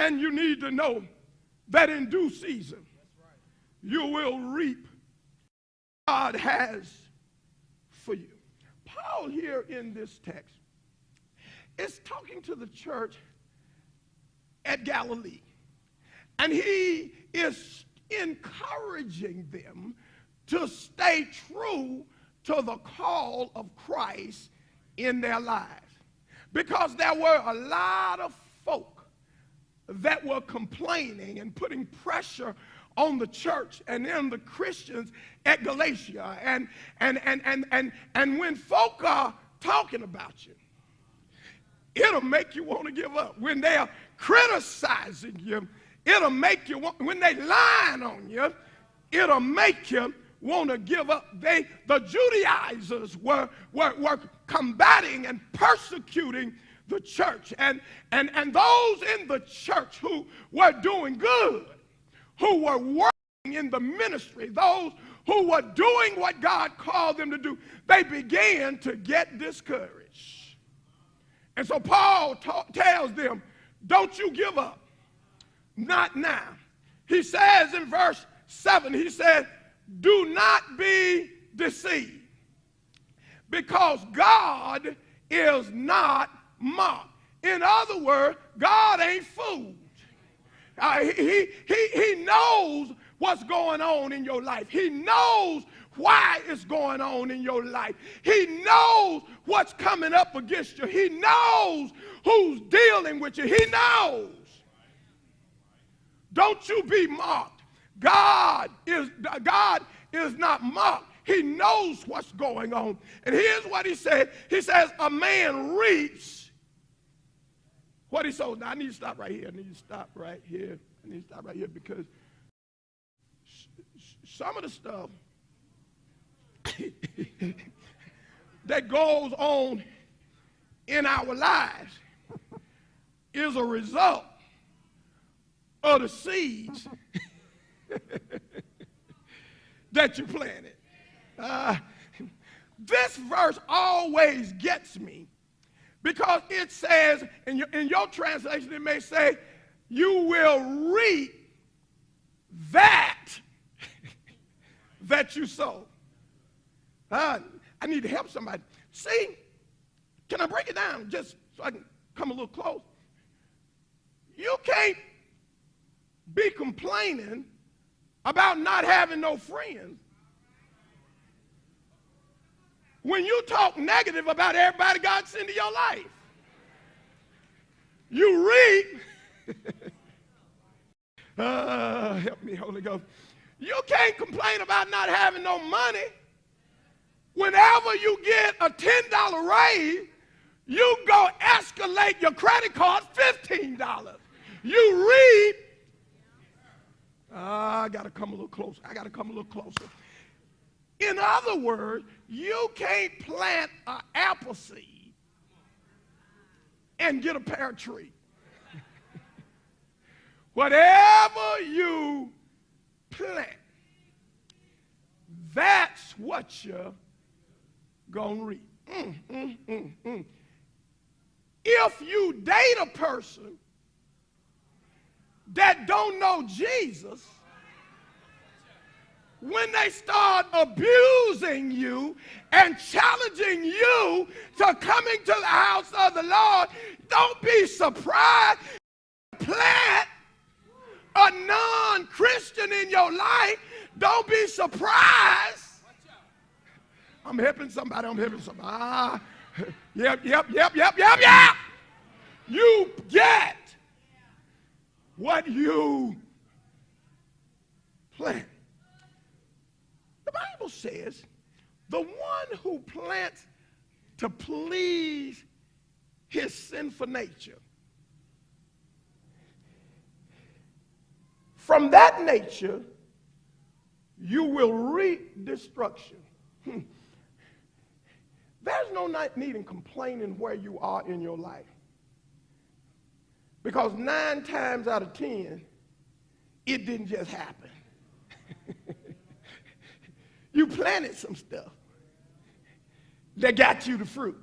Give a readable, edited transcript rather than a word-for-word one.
And you need to know that in due season, you will reap what God has for you. Paul here in this text is talking to the church at Galilee. And he is encouraging them to stay true to the call of Christ in their lives. Because there were a lot of folk that were complaining and putting pressure on the church and in the Christians at Galatia. And when folk are talking about you, it'll make you want to give up. When they are criticizing you, it'll make you want, when they lying on you, it'll make you want to give up. The Judaizers were combating and persecuting the church. And those in the church who were doing good, who were working in the ministry, those who were doing what God called them to do, they began to get discouraged. And so Paul tells them, don't you give up. Not now. He says in verse 7, he said, do not be deceived, because God is not mocked. In other words, God ain't fooled. He knows what's going on in your life. He knows why it's going on in your life. He knows what's coming up against you. He knows who's dealing with you. He knows. Don't you be mocked. God is not mocked. He knows what's going on. And here's what he said. He says, a man reaps what he sows. Now, I need to stop right here. I need to stop right here. Because some of the stuff that goes on in our lives is a result of the seeds that you planted. This verse always gets me because it says, in your translation, it may say, you will reap that you sow. I need to help somebody. See, can I break it down just so I can come a little close? You can't be complaining about not having no friends when you talk negative about everybody God sent to your life. You reap. Help me, Holy Ghost. You can't complain about not having no money. Whenever you get a $10 raise, you go escalate your credit card $15. You reap. I got to come a little closer. In other words, you can't plant an apple seed and get a pear tree. Whatever you plant, that's what you're going to reap. If you date a person that don't know Jesus, when they start abusing you and challenging you to coming to the house of the Lord, don't be surprised. Plant a non-Christian in your life. Don't be surprised. I'm helping somebody. Yep. You get what you plant. The Bible says the one who plants to please his sinful nature, from that nature you will reap destruction. There's no need in complaining where you are in your life, because 9 times out of 10 it didn't just happen. You planted some stuff that got you the fruit.